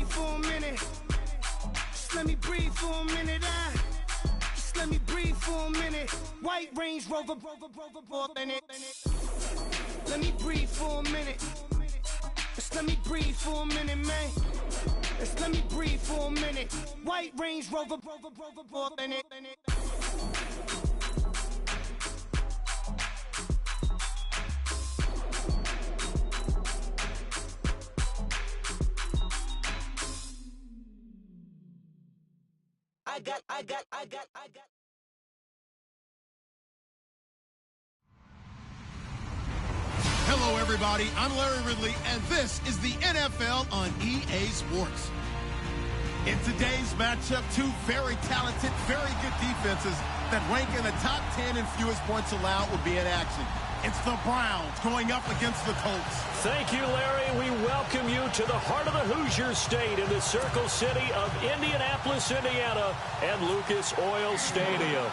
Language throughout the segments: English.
For a minute, just let me breathe for a minute. Just let me breathe for a minute. White Range Rover, let me breathe for a minute. Just let me breathe for a minute, man. Just let me breathe for a minute. White Range Rover, I got. Hello, everybody. I'm Larry Ridley, and this is the NFL on EA Sports. In today's matchup, two very talented, very good defenses that rank in the top 10 in fewest points allowed will be in action. It's the Browns going up against the Colts. Thank you, Larry. We welcome you to the heart of the Hoosier State in the Circle City of Indianapolis, Indiana, and Lucas Oil Stadium.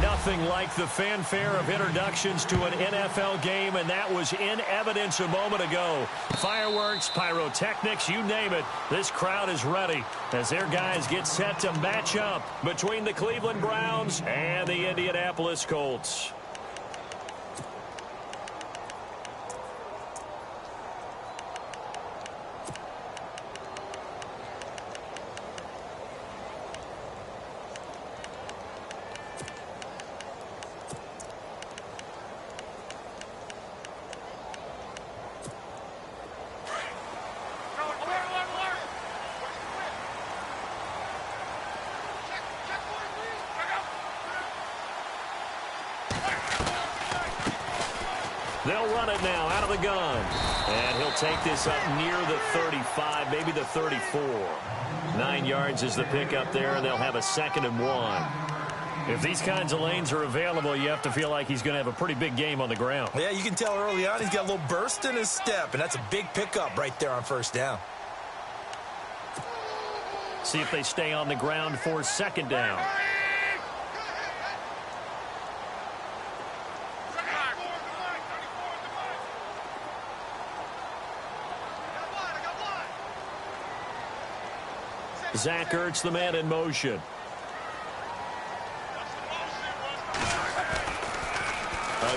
Nothing like the fanfare of introductions to an NFL game, and that was in evidence a moment ago. Fireworks, pyrotechnics, you name it. This crowd is ready as their guys get set to match up between the Cleveland Browns and the Indianapolis Colts. They'll run it now out of the gun. And he'll take this up near the 35, maybe the 34. 9 yards is the pickup there, and they'll have a 2nd and 1. If these kinds of lanes are available, you have to feel like he's going to have a pretty big game on the ground. Yeah, you can tell early on he's got a little burst in his step, and that's a big pickup right there on 1st down. See if they stay on the ground for 2nd down. Zach Ertz, the man in motion.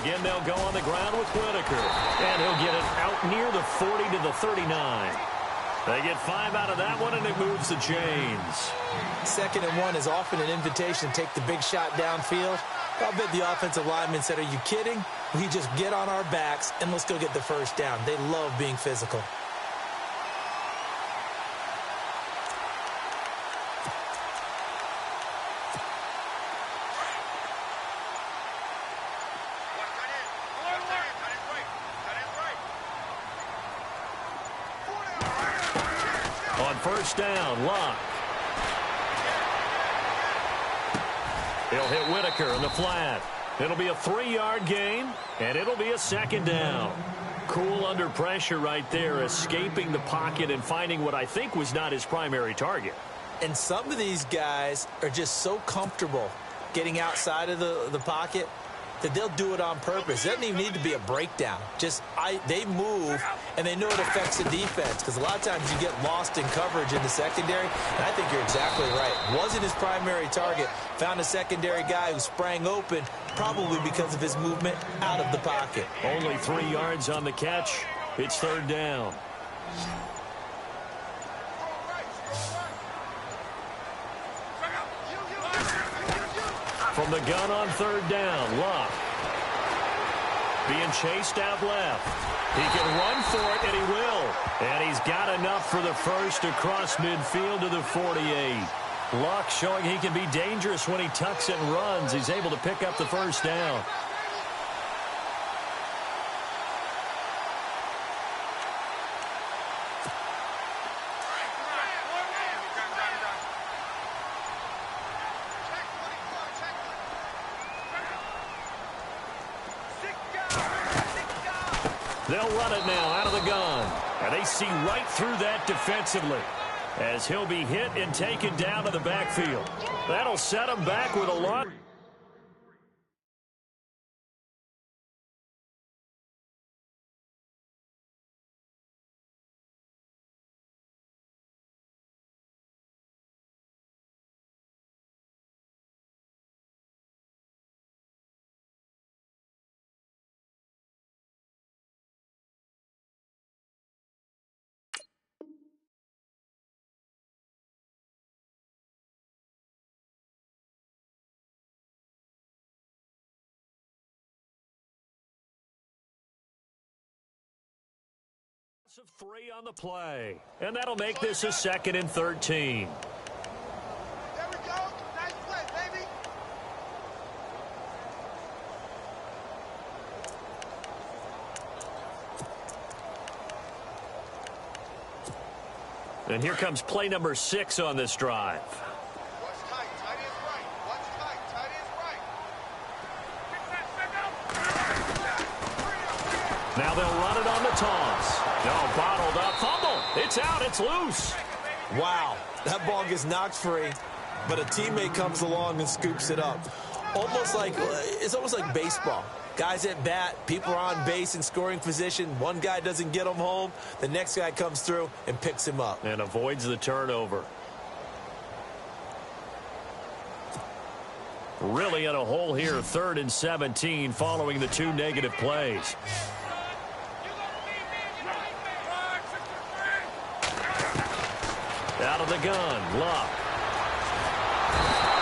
Again, they'll go on the ground with Whitaker. And he'll get it out near the 40 to the 39. They get 5 out of that one, and it moves the chains. 2nd and 1 is often an invitation to take the big shot downfield. I'll bet the offensive lineman said, "Are you kidding? We just get on our backs, and let's go get the 1st down." They love being physical. On 1st down, Locke. He'll hit Whitaker in the flat. It'll be a 3-yard gain, and it'll be a 2nd down. Cool under pressure right there, escaping the pocket and finding what I think was not his primary target. And some of these guys are just so comfortable getting outside of the pocket that they'll do it on purpose. It doesn't even need to be a breakdown. They move, and they know it affects the defense, because a lot of times you get lost in coverage in the secondary, and I think you're exactly right. Wasn't his primary target. Found a secondary guy who sprang open, probably because of his movement out of the pocket. Only 3 yards on the catch. It's 3rd down. From the gun on 3rd down, Locke. Being chased out left. He can run for it, and he will. And he's got enough for the 1st across midfield to the 48. Locke showing he can be dangerous when he tucks and runs. He's able to pick up the 1st down. They'll run it now out of the gun. And they see right through that defensively as he'll be hit and taken down to the backfield. That'll set him back with a lot. Of 3 on the play, and that'll make this a 2nd and 13. There we go. Nice play, baby. And here comes play number 6 on this drive. Watch tight. Tight is right. Watch tight. Tight is right. Now they'll run it on the toss. No, bottled up. Fumble. It's out. It's loose. Wow, that ball gets knocked free, but a teammate comes along and scoops it up. It's almost like baseball. Guys at bat, people are on base in scoring position. One guy doesn't get him home. The next guy comes through and picks him up. And avoids the turnover. Really in a hole here, 3rd and 17 following the 2 negative plays. Out of the gun, Luck.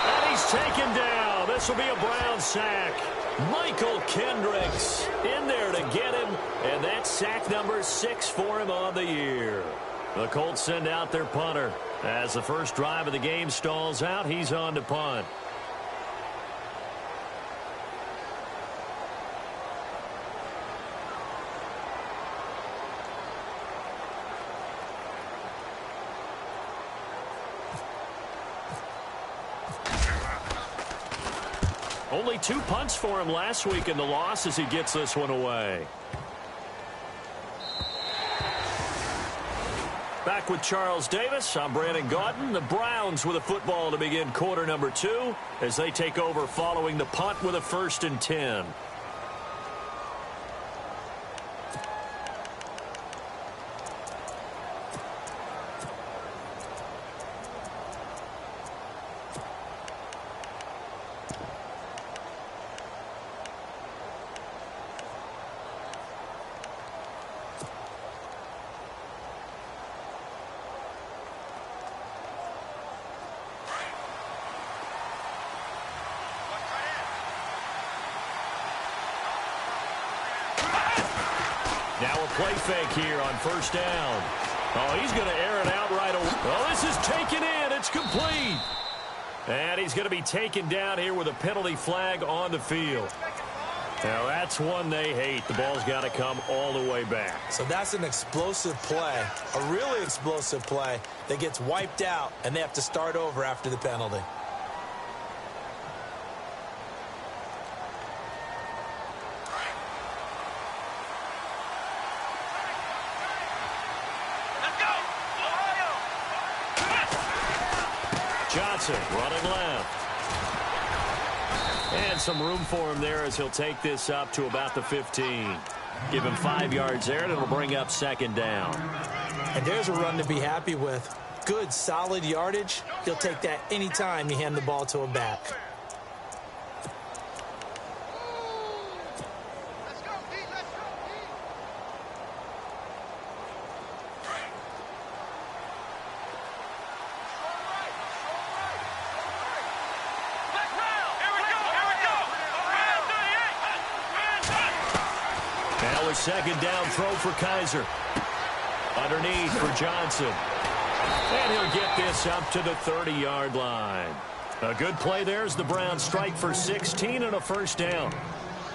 And he's taken down. This will be a Brown sack. Michael Kendricks in there to get him, and that's sack number 6 for him on the year. The Colts send out their punter. As the first drive of the game stalls out, he's on to punt. Only 2 punts for him last week in the loss as he gets this one away. Back with Charles Davis, I'm Brandon Gaudin. The Browns with a football to begin quarter number 2 as they take over following the punt with a 1st and 10. Now a play fake here on 1st down. Oh, he's going to air it out right away. Oh, this is taken in. It's complete. And he's going to be taken down here with a penalty flag on the field. Now, that's one they hate. The ball's got to come all the way back. So that's an explosive play, a really explosive play that gets wiped out, and they have to start over after the penalty. Johnson running left. And some room for him there as he'll take this up to about the 15. Give him 5 yards there, and it'll bring up 2nd down. And there's a run to be happy with. Good, solid yardage. He'll take that anytime you hand the ball to him back. Now a 2nd down throw for Kaiser. Underneath for Johnson. And he'll get this up to the 30-yard line. A good play there as the Browns strike for 16 and a 1st down.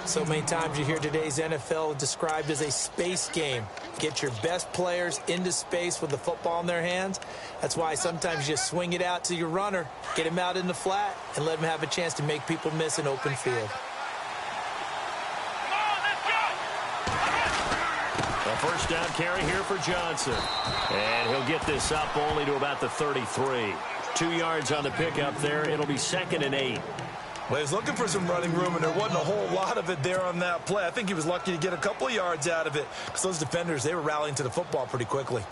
So many times you hear today's NFL described as a space game. Get your best players into space with the football in their hands. That's why sometimes you just swing it out to your runner, get him out in the flat, and let him have a chance to make people miss an open field. A first down carry here for Johnson. And he'll get this up only to about the 33. 2 yards on the pickup there. It'll be 2nd and 8. Well, he was looking for some running room, and there wasn't a whole lot of it there on that play. I think he was lucky to get a couple of yards out of it because those defenders, they were rallying to the football pretty quickly.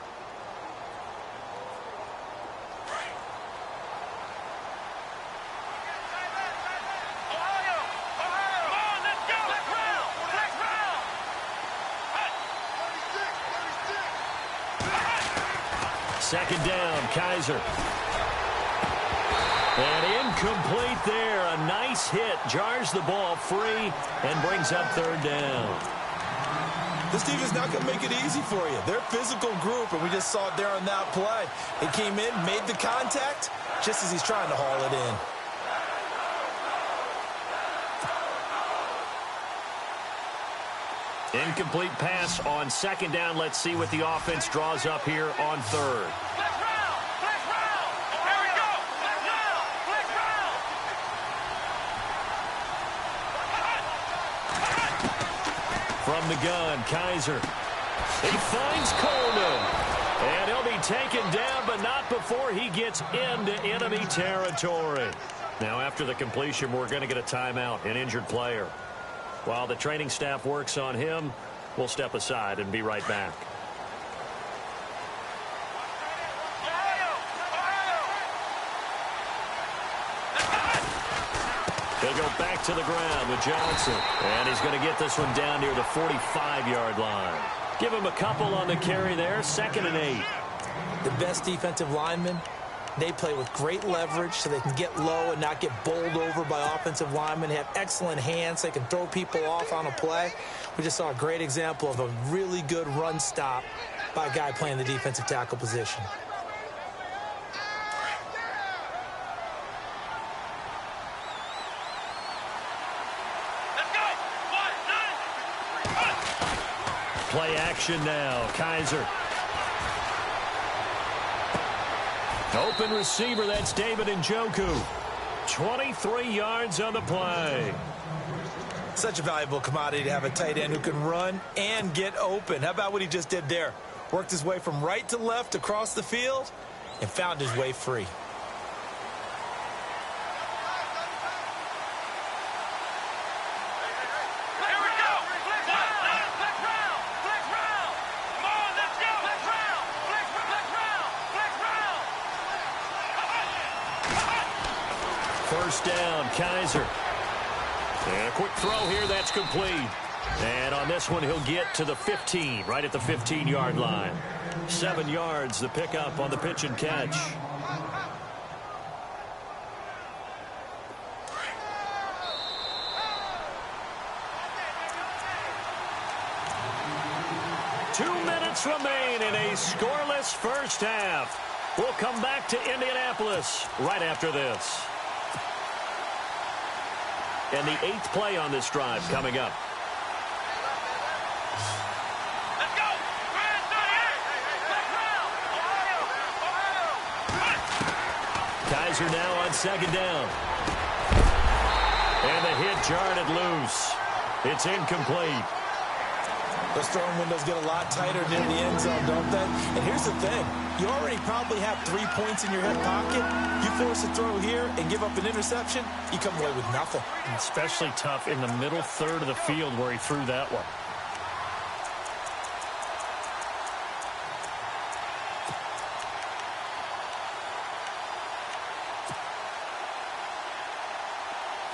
Second down, Kaiser. And incomplete there. A nice hit. Jars the ball free and brings up 3rd down. This team is not going to make it easy for you. They're a physical group, and we just saw it there on that play. He came in, made the contact, just as he's trying to haul it in. Incomplete pass on 2nd down. Let's see what the offense draws up here on 3rd. From the gun, Kaiser. He finds Coleman. And he'll be taken down, but not before he gets into enemy territory. Now, after the completion, we're going to get a timeout, an injured player. While the training staff works on him, we'll step aside and be right back. They'll go back to the ground with Johnson. And he's going to get this one down near the 45-yard line. Give him a couple on the carry there. 2nd and 8. The best defensive linemen, they play with great leverage so they can get low and not get bowled over by offensive linemen. They have excellent hands. They can throw people off on a play. We just saw a great example of a really good run stop by a guy playing the defensive tackle position. Play action now. Kaiser. Open receiver, that's David Njoku. 23 yards on the play. Such a valuable commodity to have a tight end who can run and get open. How about what he just did there? Worked his way from right to left across the field and found his way free. First down, Kaiser. And a quick throw here, that's complete. And on this one, he'll get to the 15, right at the 15-yard line. 7 yards, the pickup on the pitch and catch. Two minutes remain in a scoreless first half. We'll come back to Indianapolis right after this. And the 8th play on this drive coming up. Let's go! Kaiser now on 2nd down. And the hit jarred it loose. It's incomplete. Those throwing windows get a lot tighter near the end zone, don't they? And here's the thing. You already probably have 3 points in your hip pocket. You force a throw here and give up an interception, you come away with nothing. Especially tough in the middle third of the field where he threw that one.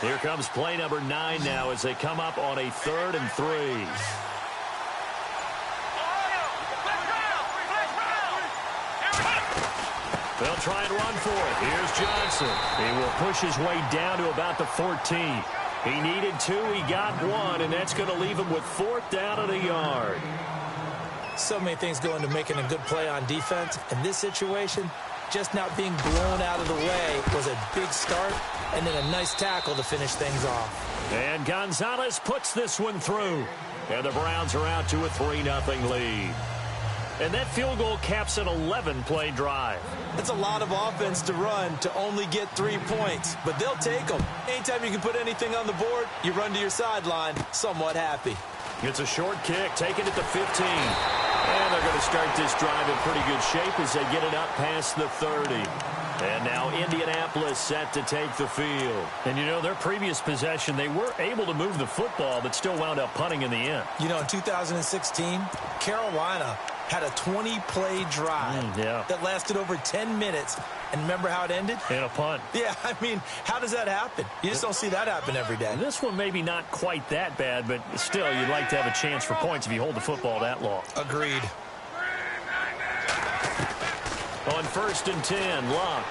Here comes play number 9 now as they come up on a 3rd and 3. They'll try and run for it. Here's Johnson. He will push his way down to about the 14. He needed 2. He got 1, and that's going to leave him with 4th down and a yard. So many things go into making a good play on defense. In this situation, just not being blown out of the way was a big start, and then a nice tackle to finish things off. And Gonzalez puts this one through. And the Browns are out to a 3-0 lead. And that field goal caps an 11-play drive. It's a lot of offense to run to only get 3 points, but they'll take them. Anytime you can put anything on the board, you run to your sideline somewhat happy. It's a short kick, taken at the 15. to start this drive in pretty good shape as they get it up past the 30. And now Indianapolis set to take the field. And, you know, their previous possession, they were able to move the football, but still wound up punting in the end. You know, in 2016, Carolina had a 20-play drive that lasted over 10 minutes. And remember how it ended? In a punt. Yeah, I mean, how does that happen? You just don't see that happen every day. This one maybe not quite that bad, but still, you'd like to have a chance for points if you hold the football that long. Agreed. On 1st and 10, Locke.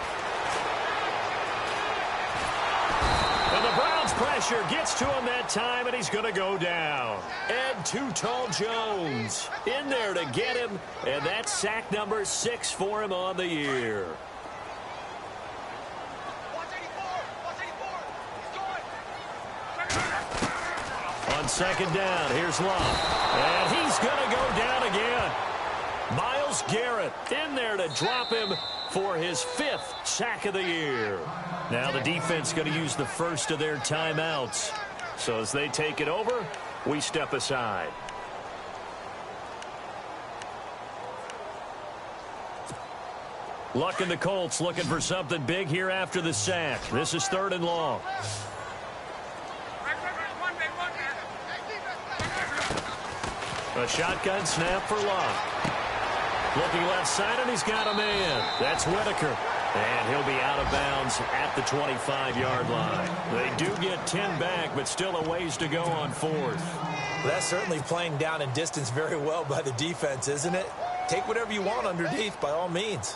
And the Browns pressure gets to him that time, and he's going to go down. And Too Tall Jones in there to get him, and that's sack number 6 for him on the year. 184, he's going. On 2nd down, here's Locke. And he's going to go down again. Myles Garrett in there to drop him for his 5th sack of the year. Now the defense going to use the first of their timeouts. So as they take it over, we step aside. Luck and the Colts looking for something big here after the sack. This is 3rd and long. A shotgun snap for Locke. Looking left side, and he's got a man. That's Whitaker. And he'll be out of bounds at the 25-yard line. They do get 10 back, but still a ways to go on 4th. Well, that's certainly playing down in distance very well by the defense, isn't it? Take whatever you want underneath, by all means.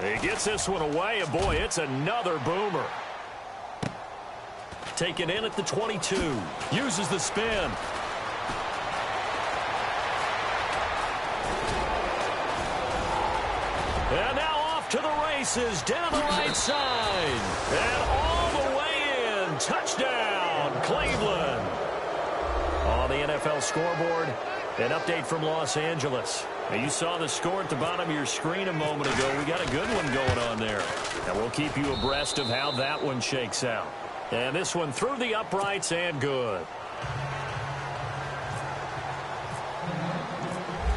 He gets this one away, and boy, it's another boomer. Taken in at the 22. Uses the spin. And now off to the races, down the right side. And all the way in. Touchdown, Cleveland. On the NFL scoreboard, an update from Los Angeles. Now, you saw the score at the bottom of your screen a moment ago. We got a good one going on there. And we'll keep you abreast of how that one shakes out. And this one through the uprights and good.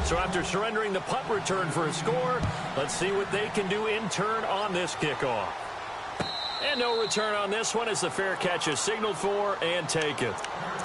So after surrendering the punt return for a score, let's see what they can do in turn on this kickoff. And no return on this one as the fair catch is signaled for and taken.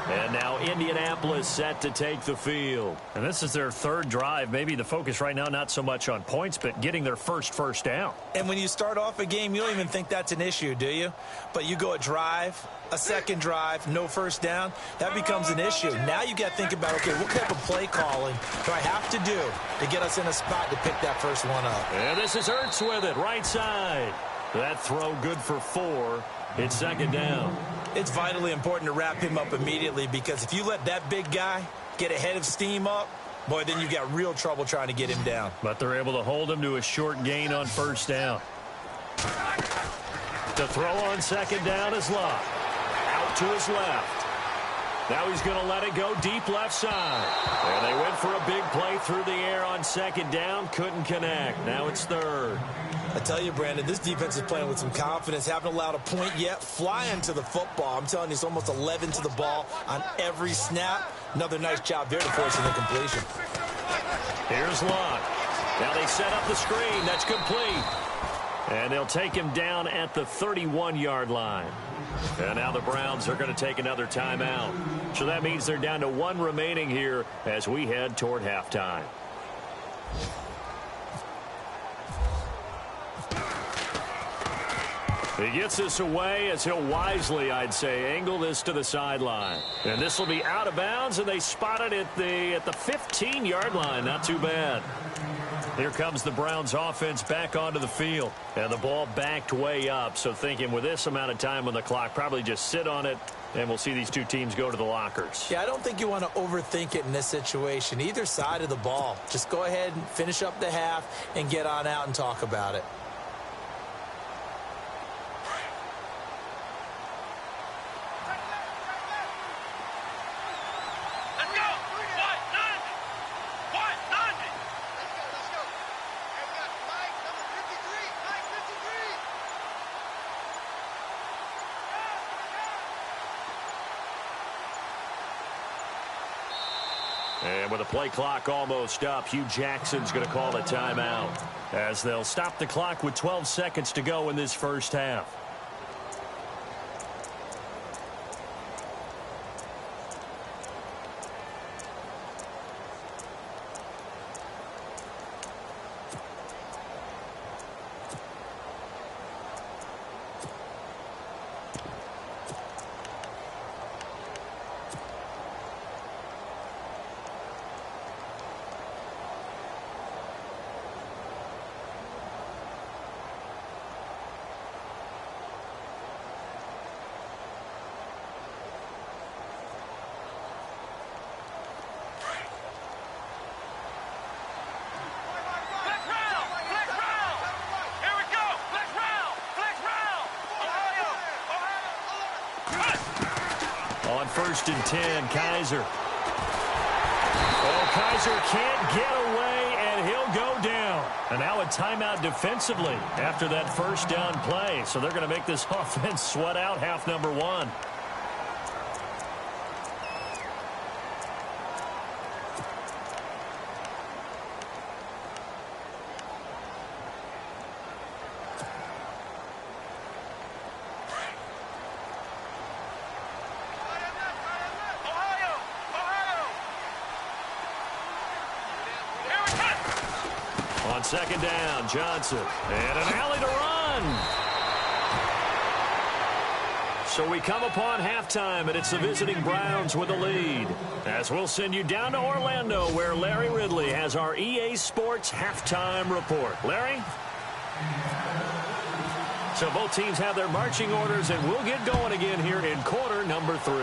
And now Indianapolis set to take the field. And this is their 3rd drive. Maybe the focus right now not so much on points, but getting their first down. And when you start off a game, you don't even think that's an issue, do you? But you go a drive, a 2nd drive, no first down, that becomes an issue. Now you got to think about, okay, what type of play calling do I have to do to get us in a spot to pick that first one up? And this is Ertz with it, right side. That throw good for 4. It's 2nd down. It's vitally important to wrap him up immediately because if you let that big guy get a head of steam up, boy, then you got real trouble trying to get him down. But they're able to hold him to a short gain on 1st down. The throw on 2nd down is Locke. Out to his left. Now he's going to let it go deep left side. And they went for a big play through the air on 2nd down. Couldn't connect. Now it's 3rd. I tell you, Brandon, this defense is playing with some confidence. Haven't allowed a point yet. Flying to the football. I'm telling you, it's almost 11 to the ball on every snap. Another nice job there to force an incompletion. Here's Locke. Now they set up the screen. That's complete. And they'll take him down at the 31-yard line. And now the Browns are going to take another timeout. So that means they're down to 1 remaining here as we head toward halftime. He gets this away as he'll wisely, I'd say, angle this to the sideline. And this will be out of bounds, and they spot it at the 15-yard line. Not too bad. Here comes the Browns offense back onto the field. And the ball backed way up. So thinking with this amount of time on the clock, probably just sit on it, and we'll see these two teams go to the lockers. Yeah, I don't think you want to overthink it in this situation. Either side of the ball. Just go ahead and finish up the half and get on out and talk about it. Let's go. And we got Mike, number 53. Mike. And with the play clock almost up, Hugh Jackson's going to call a timeout as they'll stop the clock with 12 seconds to go in this first half. On 1st and 10, Kaiser. Oh, Kaiser can't get away, and he'll go down. And now a timeout defensively after that first down play. So they're going to make this offense sweat out half number one. On 2nd down, Johnson. And an alley to run. So we come upon halftime, and it's the visiting Browns with the lead. As we'll send you down to Orlando, where Larry Ridley has our EA Sports halftime report. Larry? So both teams have their marching orders, and we'll get going again here in quarter number 3.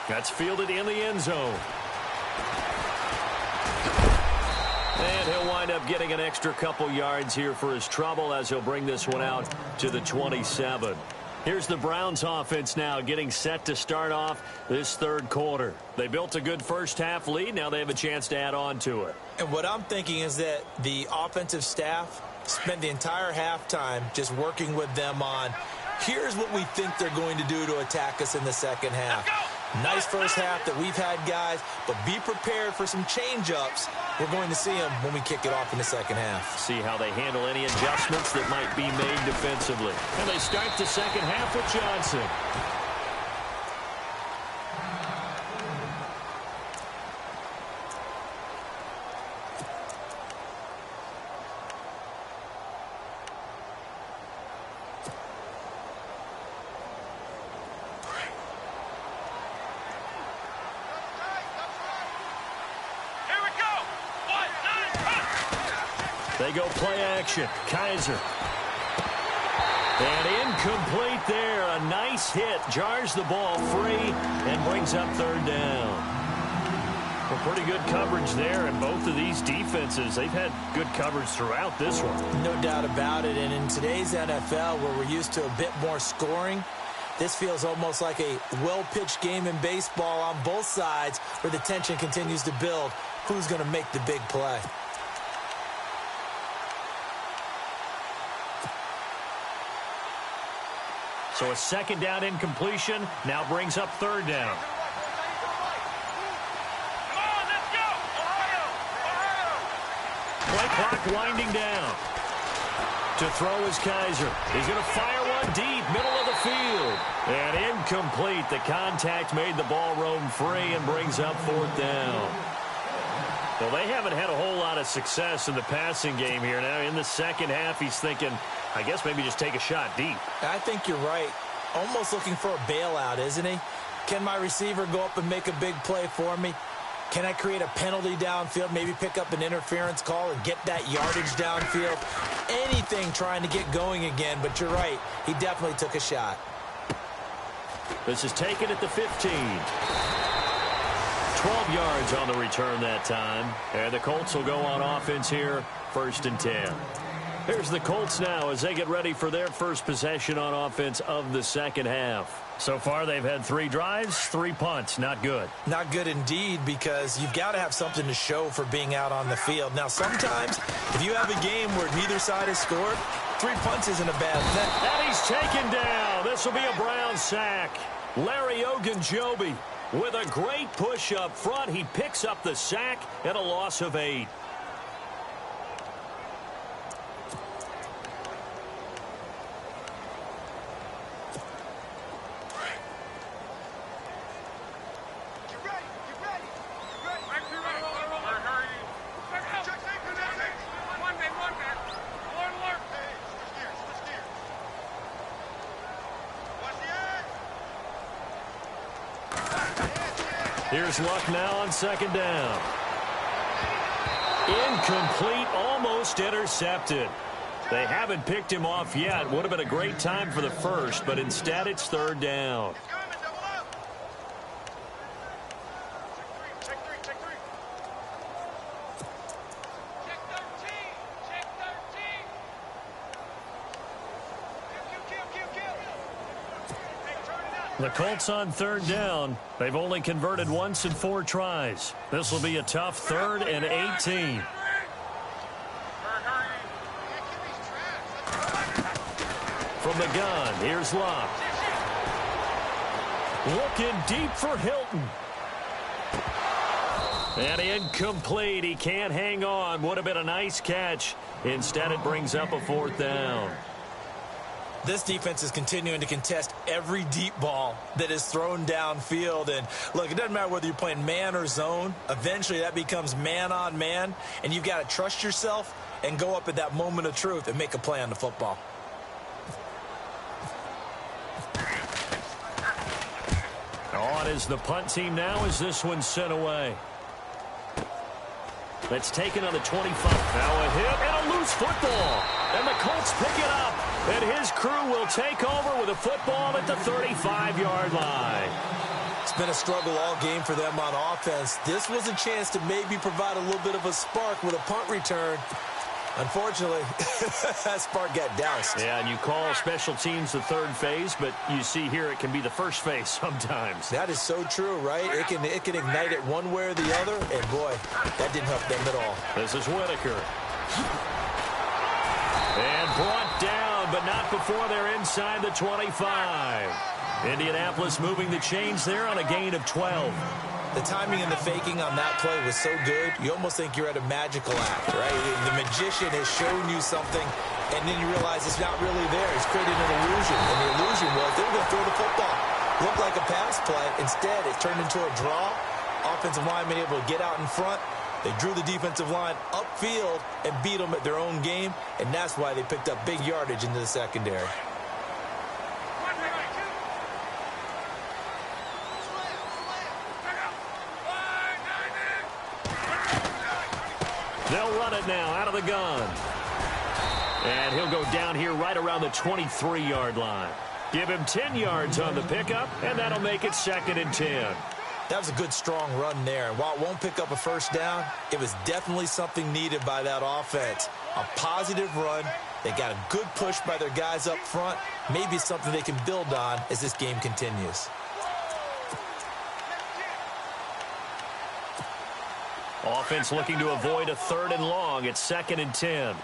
That's fielded in the end zone. And he'll wind up getting an extra couple yards here for his trouble as he'll bring this one out to the 27. Here's the Browns offense now getting set to start off this third quarter. They built a good first half lead. Now they have a chance to add on to it. And what I'm thinking is that the offensive staff spent the entire halftime just working with them on, here's what we think they're going to do to attack us in the second half. Nice first half that we've had, guys, but be prepared for some change-ups. We're going to see them when we kick it off in the second half. See how they handle any adjustments that might be made defensively. And they start the second half with Johnson. They go play action. Kaiser. And incomplete there. A nice hit. Jars the ball free and brings up 3rd down. Well, pretty good coverage there. And both of these defenses, they've had good coverage throughout this one. No doubt about it. And in today's NFL, where we're used to a bit more scoring, this feels almost like a well-pitched game in baseball on both sides where the tension continues to build. Who's going to make the big play? So a 2nd down incompletion now brings up 3rd down. Play clock winding down. To throw is Kaiser. He's going to fire one deep, middle of the field. And incomplete. The contact made the ball roam free and brings up 4th down. Well, they haven't had a whole lot of success in the passing game here. Now in the second half, he's thinking, I guess maybe just take a shot deep. I think you're right. Almost looking for a bailout, isn't he? Can my receiver go up and make a big play for me? Can I create a penalty downfield, maybe pick up an interference call and get that yardage downfield? Anything trying to get going again, but you're right. He definitely took a shot. This is taken at the 15. 12 yards on the return that time. And the Colts will go on offense here, 1st and 10. Here's the Colts now as they get ready for their first possession on offense of the second half. So far, they've had 3 drives, 3 punts. Not good. Not good indeed, because you've got to have something to show for being out on the field. Now, sometimes, if you have a game where neither side has scored, 3 punts isn't a bad thing. And he's taken down. This will be a Brown sack. Larry Ogunjobi With a great push up front, he picks up the sack and a loss of 8. Here's Luck now on 2nd down. Incomplete, almost intercepted. They haven't picked him off yet. Would have been a great time for the first, but instead it's 3rd down. The Colts on 3rd down. They've only converted once in 4 tries. This will be a tough 3rd and 18. From the gun, here's Luck. Looking deep for Hilton. And incomplete. He can't hang on. Would have been a nice catch. Instead, it brings up a 4th down. This defense is continuing to contest every deep ball that is thrown downfield. And, look, it doesn't matter whether you're playing man or zone. Eventually, that becomes man on man. And you've got to trust yourself and go up at that moment of truth and make a play on the football. On is the punt team now as this one's sent away. That's taken on the 25. Now a hit and a loose football. And the Colts pick it up. And his crew will take over with a football at the 35-yard line. It's been a struggle all game for them on offense. This was a chance to maybe provide a little bit of a spark with a punt return. Unfortunately, that spark got doused. Yeah, and you call special teams the 3rd phase, but you see here it can be the 1st phase sometimes. That is so true, right? It can ignite it one way or the other, and boy, that didn't help them at all. This is Whitaker. And brought down, but not before they're inside the 25. Indianapolis moving the chains there on a gain of 12. The timing and the faking on that play was so good, you almost think you're at a magical act, right? The magician has shown you something, and then you realize it's not really there. He's created an illusion, and the illusion was they were going to throw the football. Looked like a pass play. Instead, it turned into a draw. Offensive lineman able to get out in front. They drew the defensive line upfield and beat them at their own game, and that's why they picked up big yardage into the secondary. They'll run it now out of the gun. And he'll go down here right around the 23-yard line. Give him 10 yards on the pickup, and that'll make it 2nd and 10. That was a good, strong run there. And while it won't pick up a 1st down, it was definitely something needed by that offense. A positive run. They got a good push by their guys up front. Maybe something they can build on as this game continues. Offense looking to avoid a 3rd and long. It's 2nd and 10.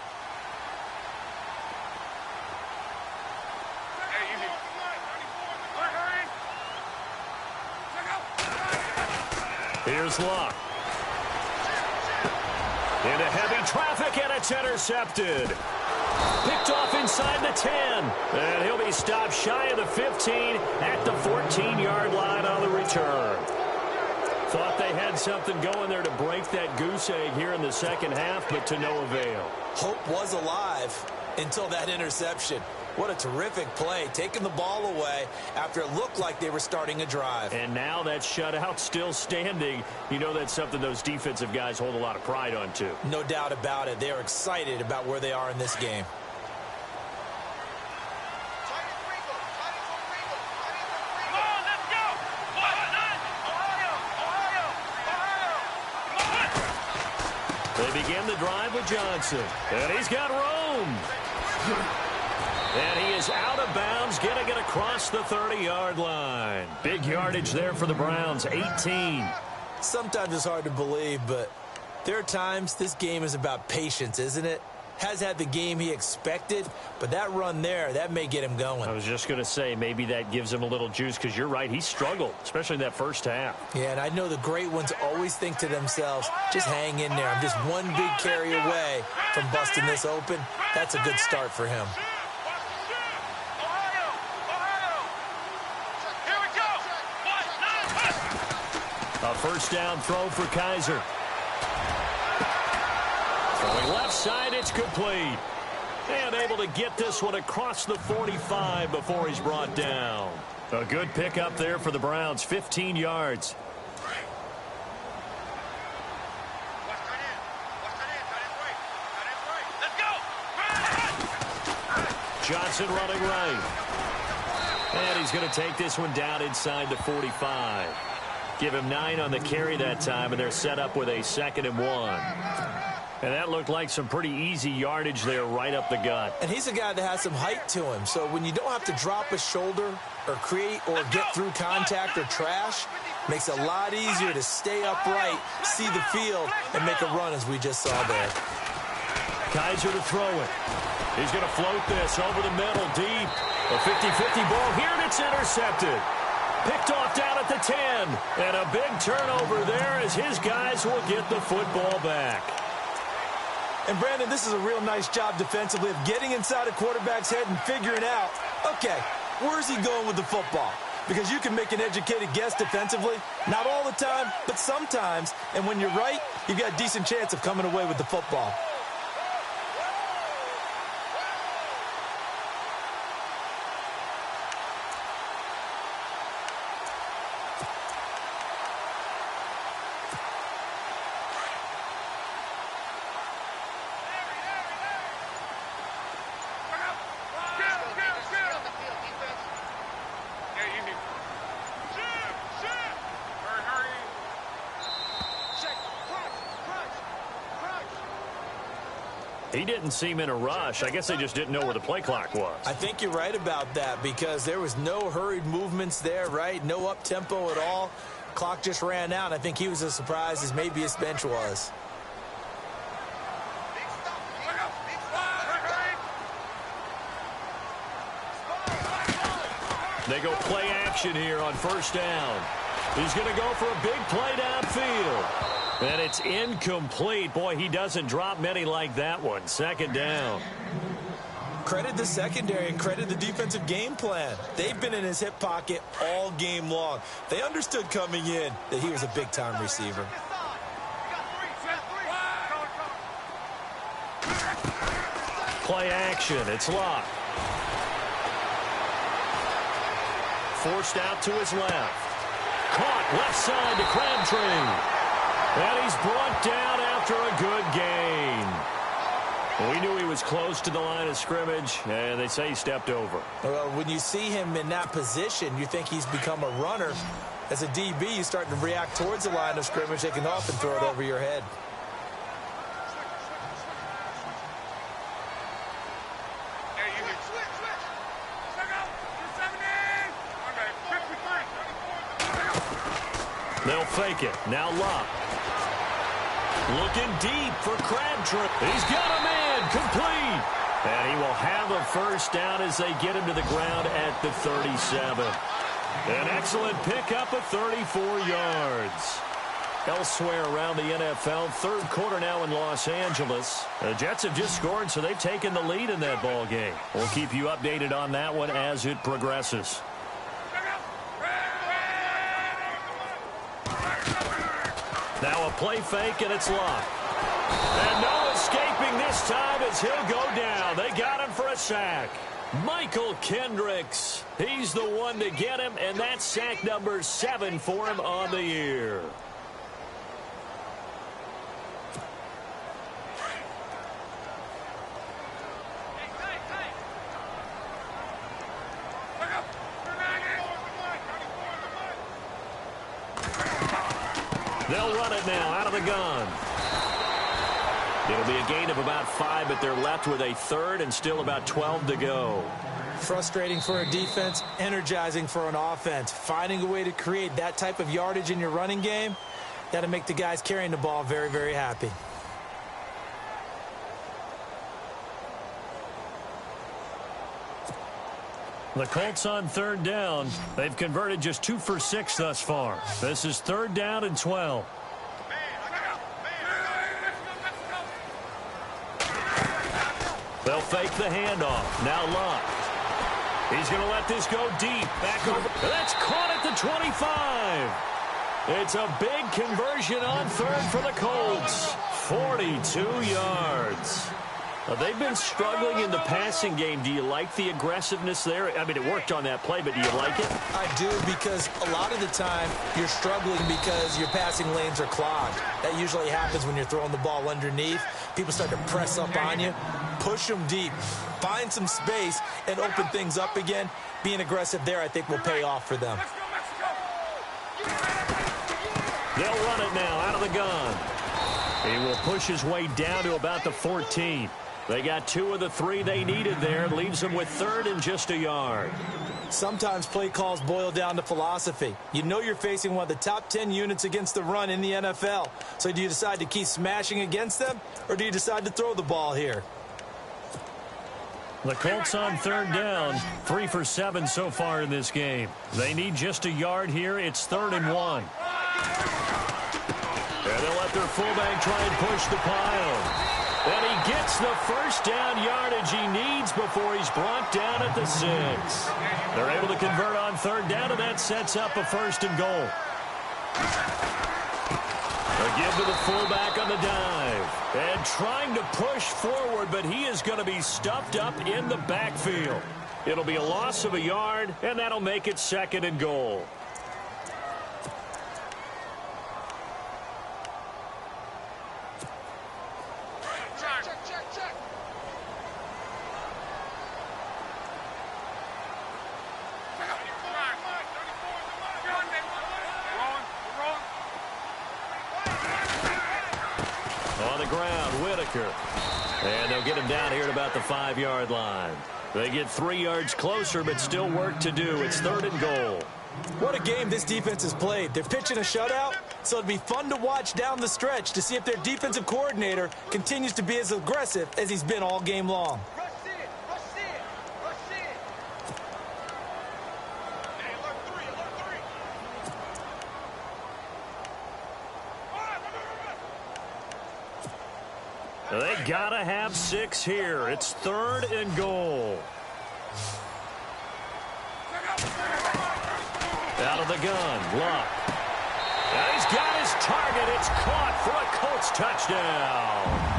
Here's Luck. Into heavy traffic, and it's intercepted. Picked off inside the 10. And he'll be stopped shy of the 15 at the 14-yard line on the return. Thought they had something going there to break that goose egg here in the 2nd half, but to no avail. Hope was alive until that interception. What a terrific play, taking the ball away after it looked like they were starting a drive. And now that shutout still standing. You know that's something those defensive guys hold a lot of pride on, too. No doubt about it. They're excited about where they are in this game. They begin the drive with Johnson. And he's got room. And he is out of bounds, getting it across the 30-yard line. Big yardage there for the Browns, 18. Sometimes it's hard to believe, but there are times this game is about patience, isn't it? has had the game he expected, but that run there, that may get him going. I was just going to say, maybe that gives him a little juice, because you're right, he struggled, especially in that first half. Yeah, and I know the great ones always think to themselves, just hang in there. I'm just one big carry away from busting this open. That's a good start for him. A first down throw for Kaiser. Going left side, it's complete. And able to get this one across the 45 before he's brought down. A good pickup there for the Browns, 15 yards. Johnson running right. And he's going to take this one down inside the 45. Give him 9 on the carry that time, and they're set up with a 2nd and 1. And that looked like some pretty easy yardage there right up the gut. And he's a guy that has some height to him, so when you don't have to drop a shoulder or create or get through contact or trash, makes it a lot easier to stay upright, see the field, and make a run as we just saw there. Kaiser to throw it. He's going to float this over the middle, deep. A 50-50 ball here, and it's intercepted. Picked off down at the 10. And a big turnover there as his guys will get the football back. And, Brandon, this is a real nice job defensively of getting inside a quarterback's head and figuring out, okay, where's he going with the football? Because you can make an educated guess defensively. Not all the time, but sometimes. And when you're right, you've got a decent chance of coming away with the football. He didn't seem in a rush. I guess they just didn't know where the play clock was. I think you're right about that because there was no hurried movements there, right? No up-tempo at all. Clock just ran out. I think he was as surprised as maybe his bench was. They go play action here on first down. He's going to go for a big play downfield. And it's incomplete. Boy, he doesn't drop many like that one. 2nd down. Credit the secondary and credit the defensive game plan. They've been in his hip pocket all game long. They understood coming in that he was a big-time receiver. Play action. It's locked. Forced out to his left. Caught left side to Crabtree. And he's brought down after a good gain. We knew he was close to the line of scrimmage, and they say he stepped over. Well, when you see him in that position, you think he's become a runner. As a DB, you start to react towards the line of scrimmage. They can often throw it over your head. They'll fake it. Now Luck. Looking deep for Crabtree. He's got a man complete. And he will have a first down as they get him to the ground at the 37. An excellent pickup of 34 yards. Elsewhere around the NFL, 3rd quarter now in Los Angeles. The Jets have just scored, so they've taken the lead in that ball game. We'll keep you updated on that one as it progresses. Now a play fake, and it's locked. And no escaping this time as he'll go down. They got him for a sack. Michael Kendricks. He's the one to get him, and that's sack number 7 for him on the year. They'll run it now out of the gun. It'll be a gain of about 5, but they're left with a 3rd and still about 12 to go. Frustrating for a defense, energizing for an offense. Finding a way to create that type of yardage in your running game, that'll make the guys carrying the ball very, very happy. The Colts on third down. They've converted just 2 for 6 thus far. This is 3rd down and 12. They'll fake the handoff. Now Luck. He's going to let this go deep. Back over. That's caught at the 25. It's a big conversion on 3rd for the Colts. 42 yards. They've been struggling in the passing game. Do you like the aggressiveness there? I mean, it worked on that play, but do you like it? I do, because a lot of the time you're struggling because your passing lanes are clogged. That usually happens when you're throwing the ball underneath. People start to press up on you. Push them deep. Find some space and open things up again. Being aggressive there, I think, will pay off for them. They'll run it now out of the gun. He will push his way down to about the 14. They got 2 of the 3 they needed there. Leaves them with 3rd and just a yard. Sometimes play calls boil down to philosophy. You know you're facing one of the top 10 units against the run in the NFL. So do you decide to keep smashing against them, or do you decide to throw the ball here? The Colts on 3rd down, 3 for 7 so far in this game. They need just a yard here. It's 3rd and 1. And they'll let their fullback try and push the pile. And he gets the first down yardage he needs before he's brought down at the 6. They're able to convert on 3rd down, and that sets up a 1st and goal. A give to the fullback on the dive. And trying to push forward, but he is going to be stuffed up in the backfield. It'll be a loss of a yard, and that'll make it 2nd and goal. And they'll get him down here at about the 5-yard line. They get 3 yards closer, but still work to do. It's 3rd and goal. What a game this defense has played. They're pitching a shutout, so it'd be fun to watch down the stretch to see if their defensive coordinator continues to be as aggressive as he's been all game long. They gotta have 6 here. It's 3rd and goal. Out of the gun, Luck. And he's got his target. It's caught for a Colts touchdown.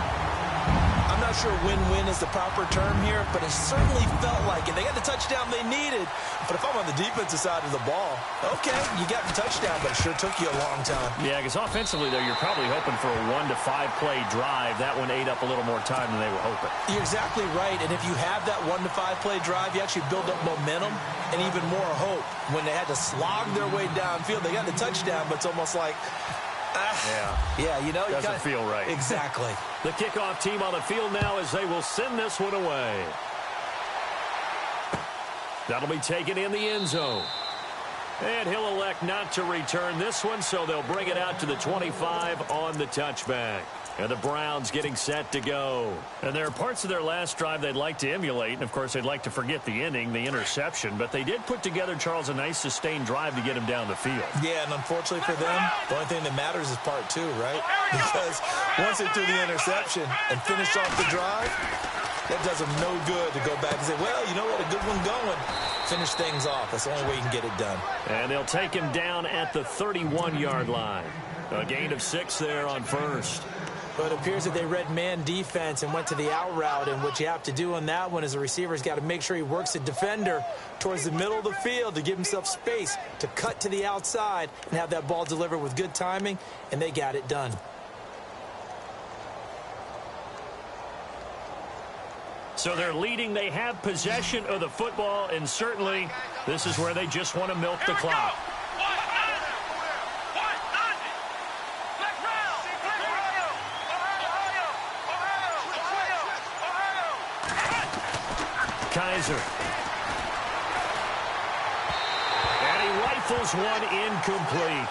I'm not sure win-win is the proper term here, but it certainly felt like it. They got the touchdown they needed, but if I'm on the defensive side of the ball, okay, you got the touchdown, but it sure took you a long time. Yeah, because offensively, though, you're probably hoping for a 1 to 5 play drive. That one ate up a little more time than they were hoping. You're exactly right, and if you have that 1 to 5 play drive, you actually build up momentum and even more hope. When they had to slog their way downfield, they got the touchdown, but it's almost like, yeah, you know, doesn't feel right. Exactly. The kickoff team on the field now as they will send this one away. That'll be taken in the end zone. And he'll elect not to return this one, so they'll bring it out to the 25 on the touchback. And the Browns getting set to go. And there are parts of their last drive they'd like to emulate. And, of course, they'd like to forget the inning, the interception. But they did put together, Charles, a nice sustained drive to get him down the field. Yeah, and unfortunately for them, the only thing that matters is part 2, right? Because once they threw the interception and finished off the drive, that does them no good to go back and say, well, you know what, a good one going. Finish things off. That's the only way you can get it done. And they'll take him down at the 31-yard line. A gain of 6 there on first. But it appears that they read man defense and went to the out route, and what you have to do on that one is the receiver's got to make sure he works the defender towards the middle of the field to give himself space to cut to the outside and have that ball delivered with good timing, and they got it done. So they're leading. They have possession of the football, and certainly this is where they just want to milk the clock. Kaiser. And he rifles one incomplete.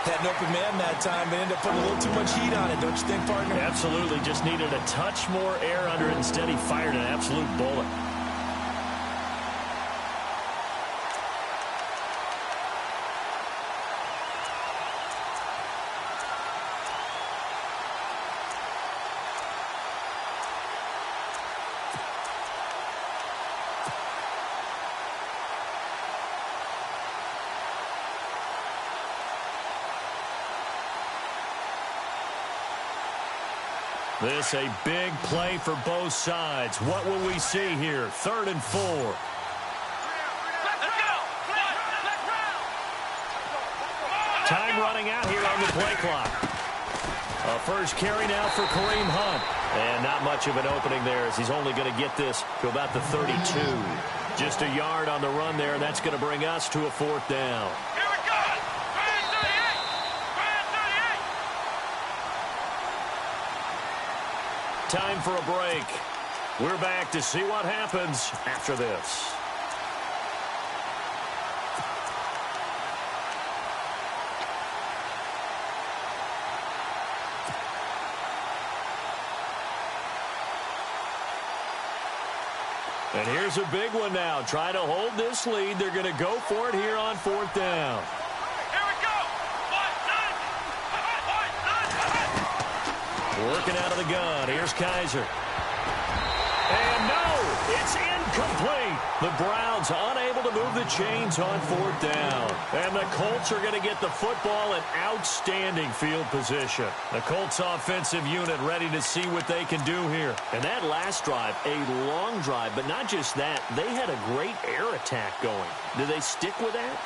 Had an open man that time, but ended up putting a little too much heat on it, don't you think, partner? Absolutely. Just needed a touch more air under it. Instead, he fired an absolute bullet. This a big play for both sides. What will we see here? 3rd and 4. Time running out here on the play clock. A first carry now for Kareem Hunt. And not much of an opening there as he's only going to get this to about the 32. Just a yard on the run there, and that's going to bring us to a 4th down. Here we go! 38! Time for a break. We're back to see what happens after this. And here's a big one now. Try to hold this lead. They're going to go for it here on 4th down. Here we go! Working out of the gun. Here's Kaiser. And no, it's incomplete. The Browns unable to move the chains on 4th down. And the Colts are going to get the football in outstanding field position. The Colts offensive unit ready to see what they can do here. And that last drive, a long drive, but not just that. They had a great air attack going. Do they stick with that?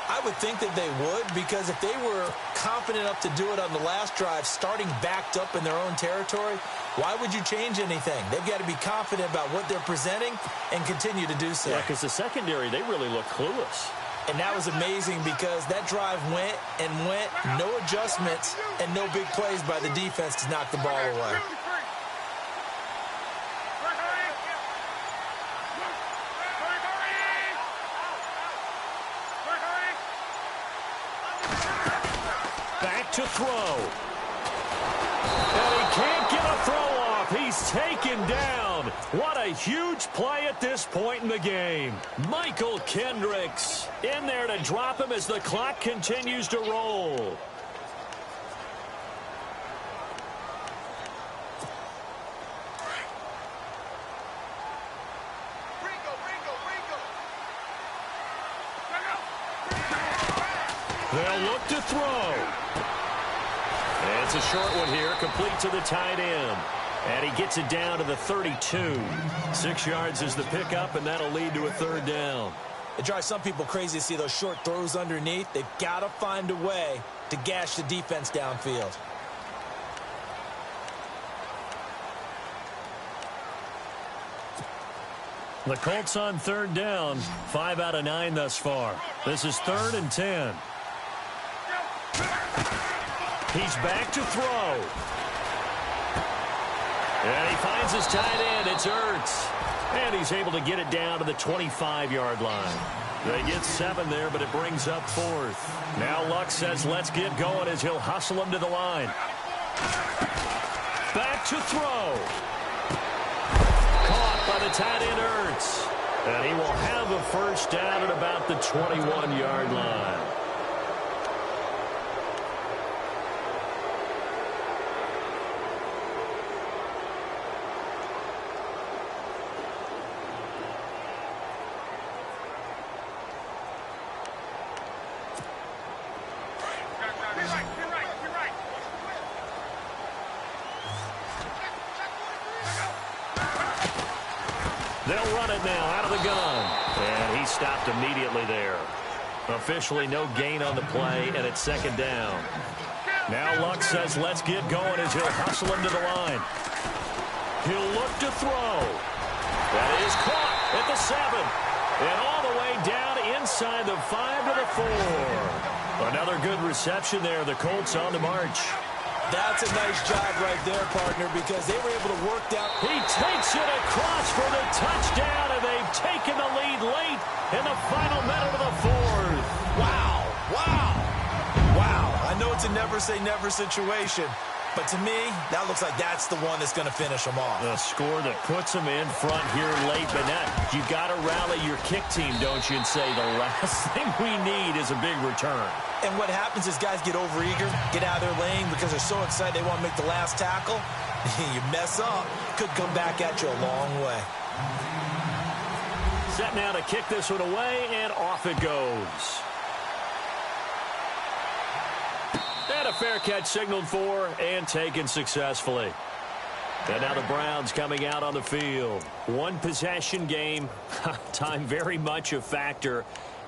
I would think that they would, because if they were confident enough to do it on the last drive, starting backed up in their own territory, why would you change anything? They've got to be confident about what they're presenting and continue to do so. Yeah, because the secondary, they really look clueless. And that was amazing because that drive went and went, no adjustments, and no big plays by the defense to knock the ball away. Back to throw. And he can't get a throw off. He's taken down. What a huge play at this point in the game. Michael Kendricks in there to drop him as the clock continues to roll. They'll look to throw. And it's a short one here, complete to the tight end. And he gets it down to the 32. 6 yards is the pickup, and that'll lead to a 3rd down. It drives some people crazy to see those short throws underneath. They've got to find a way to gash the defense downfield. The Colts on 3rd down, 5 out of 9 thus far. This is 3rd and 10. He's back to throw. And he finds his tight end. It's Ertz. And he's able to get it down to the 25-yard line. They get 7 there, but it brings up 4th. Now Luck says let's get going as he'll hustle him to the line. Back to throw. Caught by the tight end Ertz. And he will have a first down at about the 21-yard line. They'll run it now out of the gun. And he stopped immediately there. Officially no gain on the play, and it's 2nd down. Now Luck says let's get going as he'll hustle him to the line. He'll look to throw. That is caught at the 7. And all the way down inside the 5 to the 4. Another good reception there. The Colts on the march. That's a nice job right there, partner, because they were able to work down. He takes it across for the touchdown, and they've taken the lead late in the final minute of the 4th. Wow, wow, wow. I know it's a never-say-never situation, but to me, that looks like that's the one that's going to finish them off. A score that puts them in front here late, but now you got to rally your kick team, don't you, and say the last thing we need is a big return. And what happens is guys get overeager, get out of their lane because they're so excited they want to make the last tackle. You mess up, could come back at you a long way. Set now to kick this one away, and off it goes. And a fair catch signaled for and taken successfully. And now the Browns coming out on the field. One possession game. Time very much a factor.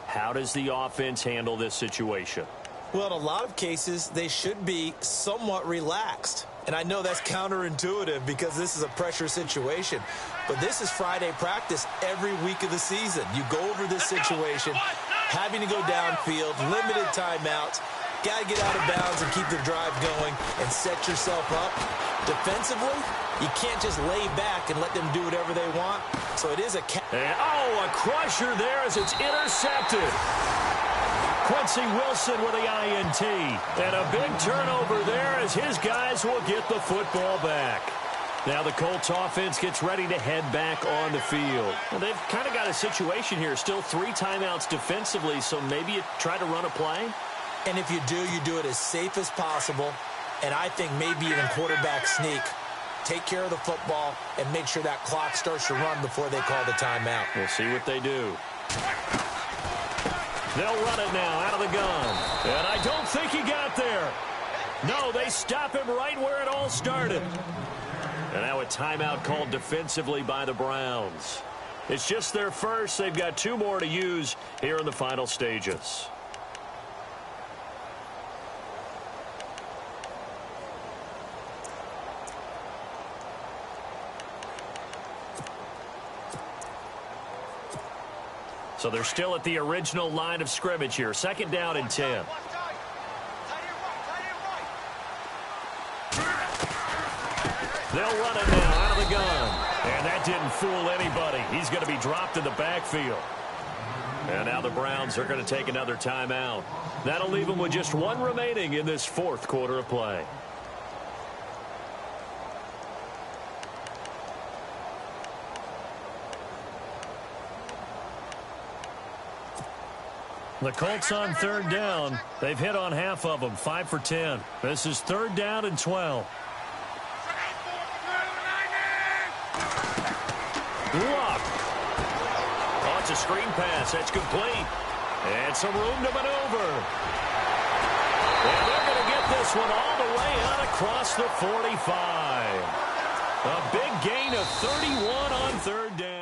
How does the offense handle this situation? Well, in a lot of cases, they should be somewhat relaxed. And I know that's counterintuitive because this is a pressure situation. But this is Friday practice every week of the season. You go over this situation, having to go downfield, limited timeouts, got to get out of bounds and keep the drive going and set yourself up. Defensively, you can't just lay back and let them do whatever they want. So it is a... a crusher there as it's intercepted. Quincy Wilson with the INT. And a big turnover there as his guys will get the football back. Now the Colts offense gets ready to head back on the field. Well, they've kind of got a situation here. Still 3 timeouts defensively, so maybe you try to run a play. And if you do it as safe as possible. And I think maybe even quarterback sneak. Take care of the football and make sure that clock starts to run before they call the timeout. We'll see what they do. They'll run it now out of the gun. And I don't think he got there. No, they stop him right where it all started. And now a timeout called defensively by the Browns. It's just their first. They've got 2 more to use here in the final stages. So they're still at the original line of scrimmage here. 2nd down and 10. They'll run it now out of the gun. And that didn't fool anybody. He's going to be dropped in the backfield. And now the Browns are going to take another timeout. That'll leave them with just 1 remaining in this 4th quarter of play. The Colts on 3rd down. They've hit on half of them, 5 for 10. This is 3rd down and 12. Luck. Oh, it's a screen pass. That's complete. And some room to maneuver. And they're going to get this one all the way out across the 45. A big gain of 31 on 3rd down.